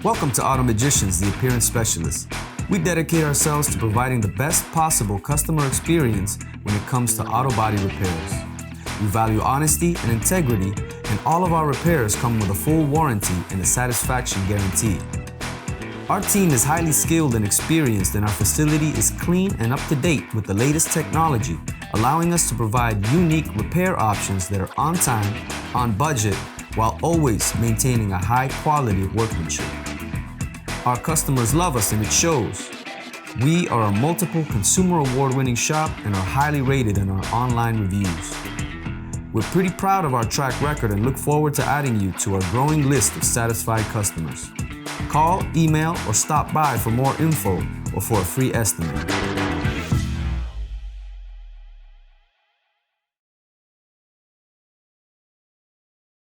Welcome to Auto Magicians, the appearance specialists. We dedicate ourselves to providing the best possible customer experience when it comes to auto body repairs. We value honesty and integrity, and all of our repairs come with a full warranty and a satisfaction guarantee. Our team is highly skilled and experienced, and our facility is clean and up to date with the latest technology, allowing us to provide unique repair options that are on time, on budget, while always maintaining a high quality of workmanship. Our customers love us, and it shows. We are a multiple consumer award-winning shop and are highly rated in our online reviews. We're pretty proud of our track record and look forward to adding you to our growing list of satisfied customers. Call, email, or stop by for more info or for a free estimate.